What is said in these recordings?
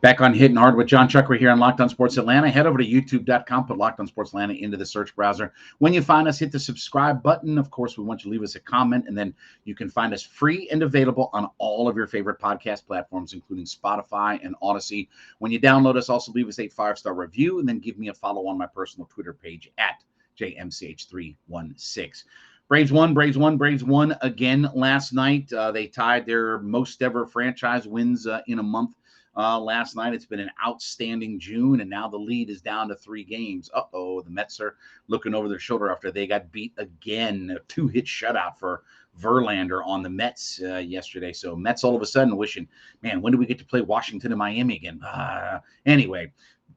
Back on Hittin Hard with Jon Chuckery here on Locked On Sports Atlanta. Head over to youtube.com, put Locked On Sports Atlanta into the search browser. When you find us, hit the subscribe button. Of course, we want you to leave us a comment, and then you can find us free and available on all of your favorite podcast platforms, including Spotify and Odyssey. When you download us, also leave us a 5-star review, and then give me a follow on my personal Twitter page at JMCH316. Braves won again last night. They tied their most ever franchise wins in a month. Last night. It's been an outstanding June, and now the lead is down to 3 games. The Mets are looking over their shoulder after they got beat again. A 2-hit shutout for Verlander on the Mets yesterday. So Mets all of a sudden wishing, man, when do we get to play Washington and Miami again? Anyway,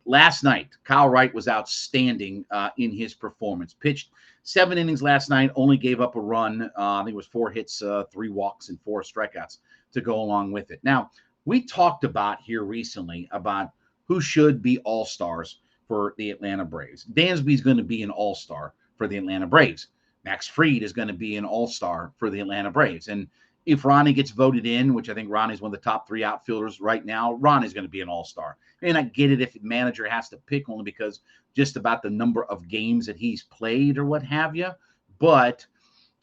last night, Kyle Wright was outstanding in his performance. Pitched 7 innings last night, only gave up a run. I think it was 4 hits, 3 walks, and 4 strikeouts to go along with it. Now, we talked about here recently about who should be all-stars for the Atlanta Braves. Dansby's going to be an all-star for the Atlanta Braves. Max Fried is going to be an all-star for the Atlanta Braves. And if Ronnie gets voted in, which I think Ronnie's one of the top 3 outfielders right now, Ronnie's going to be an all-star. And I get it if the manager has to pick only because just about the number of games that he's played or what have you. But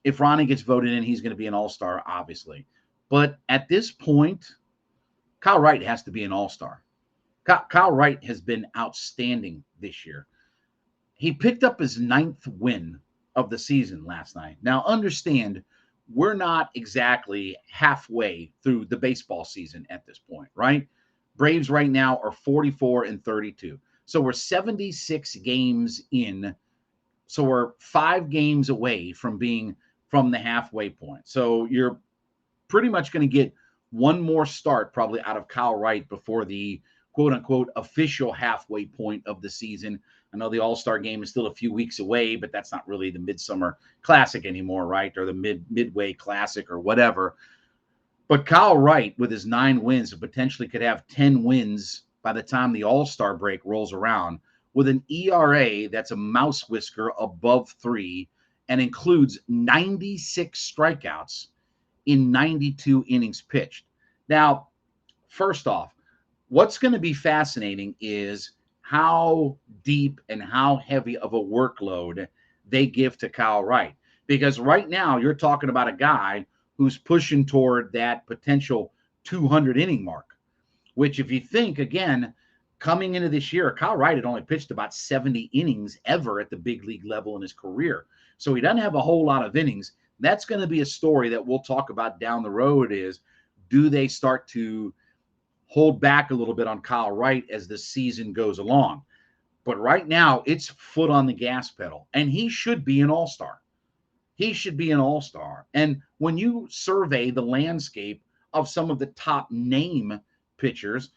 if Ronnie gets voted in, he's going to be an all-star, obviously. But at this point, Kyle Wright has to be an all-star. Kyle Wright has been outstanding this year. He picked up his 9th win of the season last night. Now, understand, we're not exactly halfway through the baseball season at this point, right? Braves right now are 44-32. So we're 76 games in. So we're 5 games away from being from the halfway point. So you're pretty much going to get one more start probably out of Kyle Wright before the quote-unquote official halfway point of the season. I know the All-Star game is still a few weeks away, but that's not really the Midsummer Classic anymore, right? Or the Midway Classic or whatever. But Kyle Wright, with his 9 wins, potentially could have 10 wins by the time the All-Star break rolls around, with an ERA that's a mouse whisker above 3 and includes 96 strikeouts in 92 innings pitched. Now, first off, what's going to be fascinating is how deep and how heavy of a workload they give to Kyle Wright. Because right now, you're talking about a guy who's pushing toward that potential 200 inning mark, which if you think, again, coming into this year, Kyle Wright had only pitched about 70 innings ever at the big league level in his career. So he doesn't have a whole lot of innings. That's going to be a story that we'll talk about down the road is, do they start to hold back a little bit on Kyle Wright as the season goes along? But right now, it's foot on the gas pedal, and he should be an all-star. He should be an all-star. And when you survey the landscape of some of the top name pitchers,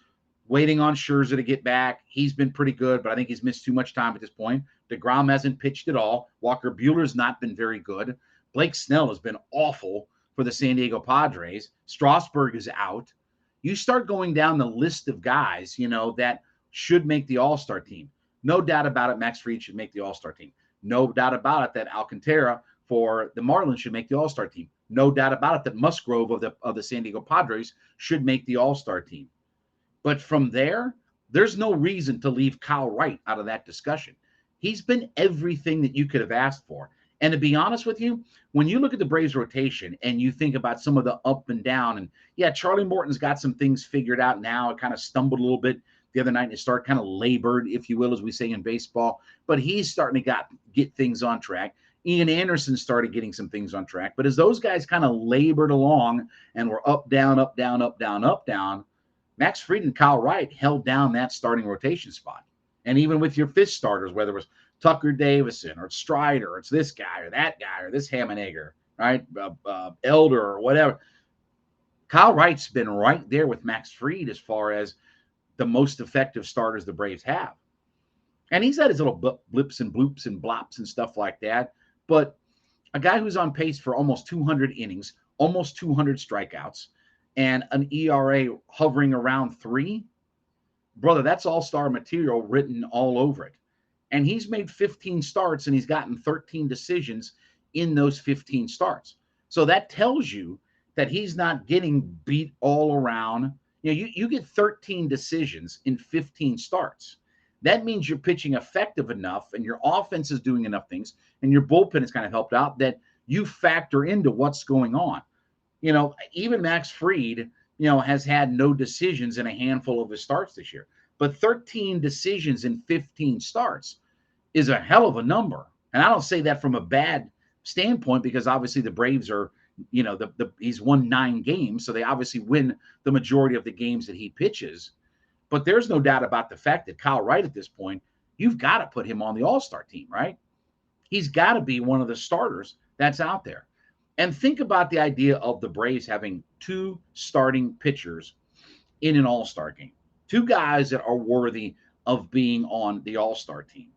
waiting on Scherzer to get back, he's been pretty good, but I think he's missed too much time at this point. DeGrom hasn't pitched at all. Walker Buehler's not been very good. Blake Snell has been awful for the San Diego Padres. Strasburg is out. You start going down the list of guys, that should make the All-Star team. No doubt about it, Max Fried should make the All-Star team. No doubt about it that Alcantara for the Marlins should make the All-Star team. No doubt about it that Musgrove of the San Diego Padres should make the All-Star team. But from there, there's no reason to leave Kyle Wright out of that discussion. He's been everything that you could have asked for. And to be honest with you, when you look at the Braves rotation and you think about some of the up and down, and yeah, Charlie Morton's got some things figured out now. It kind of stumbled a little bit the other night and started kind of labored, if you will, as we say in baseball. But he's starting to get things on track. Ian Anderson started getting some things on track. But as those guys kind of labored along and were up, down, up, down, up, down, up, down, Max Fried and Kyle Wright held down that starting rotation spot. And even with your 5th starters, whether it was Tucker Davison or Strider, or it's this guy or that guy or this Hammonegger, right? Elder or whatever. Kyle Wright's been right there with Max Fried as far as the most effective starters the Braves have. And he's had his little blips and bloops and blops and stuff like that. But a guy who's on pace for almost 200 innings, almost 200 strikeouts, and an ERA hovering around 3, brother, that's all-star material written all over it. And he's made 15 starts, and he's gotten 13 decisions in those 15 starts. So that tells you that he's not getting beat all around. You get 13 decisions in 15 starts. That means you're pitching effective enough and your offense is doing enough things and your bullpen has kind of helped out that you factor into what's going on. Even Max Fried, has had no decisions in a handful of his starts this year. But 13 decisions in 15 starts is a hell of a number. And I don't say that from a bad standpoint because obviously the Braves are, he's won 9 games, so they obviously win the majority of the games that he pitches. But there's no doubt about the fact that Kyle Wright at this point, you've got to put him on the All-Star team, right? He's got to be one of the starters that's out there. And think about the idea of the Braves having 2 starting pitchers in an All-Star game. 2 guys that are worthy of being on the All-Star team.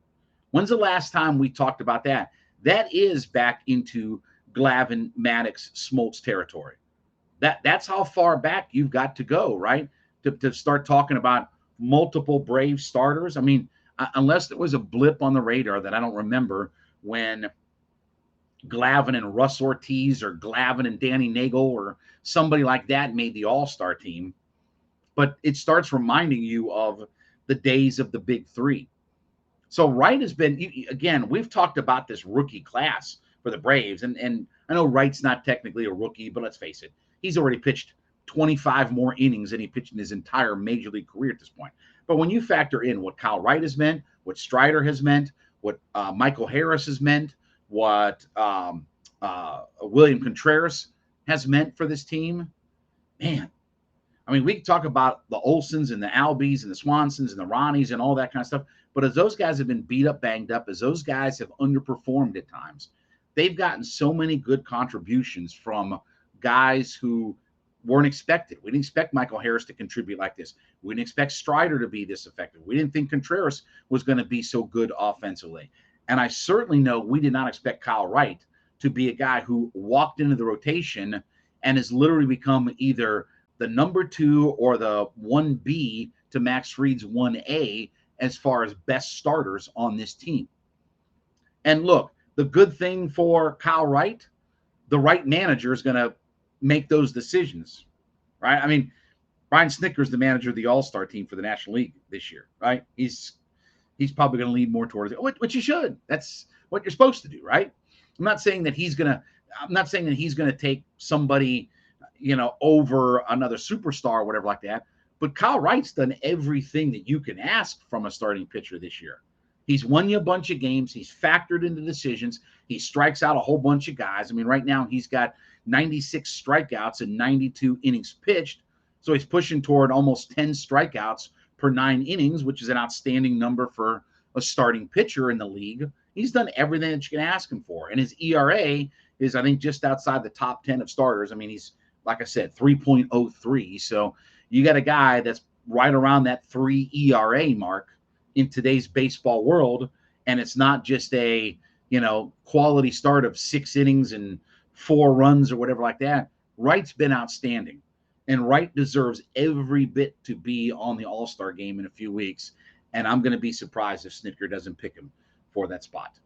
When's the last time we talked about that? That is back into Glavine, Maddox, Smoltz territory. That's how far back you've got to go, right? To start talking about multiple Brave starters. I mean, unless there was a blip on the radar that I don't remember when Glavine and Russ Ortiz or Glavine and Danny Nagel or somebody like that made the All-Star team. But it starts reminding you of the days of the big 3. So Wright has been, again, we've talked about this rookie class for the Braves. And I know Wright's not technically a rookie, but let's face it, he's already pitched 25 more innings than he pitched in his entire major league career at this point. But when you factor in what Kyle Wright has meant, what Strider has meant, what Michael Harris has meant, what William Contreras has meant for this team, man. I mean, we can talk about the Olsons and the Albies and the Swansons and the Ronnies and all that kind of stuff. But as those guys have been beat up, banged up, as those guys have underperformed at times, they've gotten so many good contributions from guys who weren't expected. We didn't expect Michael Harris to contribute like this. We didn't expect Strider to be this effective. We didn't think Contreras was going to be so good offensively. And I certainly know we did not expect Kyle Wright to be a guy who walked into the rotation and has literally become either the number 2 or the 1B to Max Fried's 1A as far as best starters on this team. And look, the good thing for Kyle Wright, the right manager is going to make those decisions, right? I mean, Brian Snitker's the manager of the All-Star team for the National League this year, right? He's probably going to lean more towards it, which you should. That's what you're supposed to do, right? I'm not saying that he's going to take somebody, over another superstar or whatever like that. But Kyle Wright's done everything that you can ask from a starting pitcher this year. He's won you a bunch of games. He's factored into decisions. He strikes out a whole bunch of guys. I mean, right now he's got 96 strikeouts and 92 innings pitched. So he's pushing toward almost 10 strikeouts per 9 innings, which is an outstanding number for a starting pitcher in the league. He's done everything that you can ask him for. And his ERA is, I think, just outside the top 10 of starters. I mean, he's, like I said, 3.03. So you got a guy that's right around that 3 ERA mark in today's baseball world. And it's not just a, quality start of 6 innings and 4 runs or whatever like that. Wright's been outstanding. And Wright deserves every bit to be on the All-Star game in a few weeks. And I'm going to be surprised if Snitker doesn't pick him for that spot.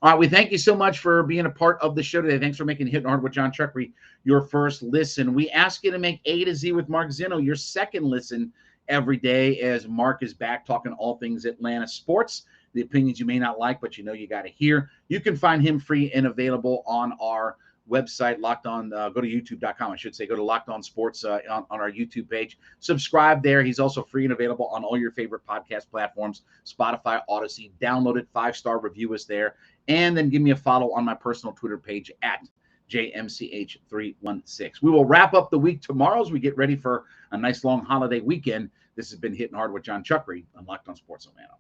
All right, we thank you so much for being a part of the show today. Thanks for making Hittin' Hard with Jon Chuckery your first listen. We ask you to make A to Z with Mark Zeno your second listen every day as Mark is back talking all things Atlanta sports, the opinions you may not like, but you got to hear. You can find him free and available on our website, Locked On. Go to youtube.com. I should say, go to Locked On Sports on our YouTube page. Subscribe there. He's also free and available on all your favorite podcast platforms, Spotify, Odyssey. Download it, 5-star review us there, and then give me a follow on my personal Twitter page at JMCH316. We will wrap up the week tomorrow as we get ready for a nice long holiday weekend. This has been Hittin' Hard with Jon Chuckery on Locked On Sports Atlanta.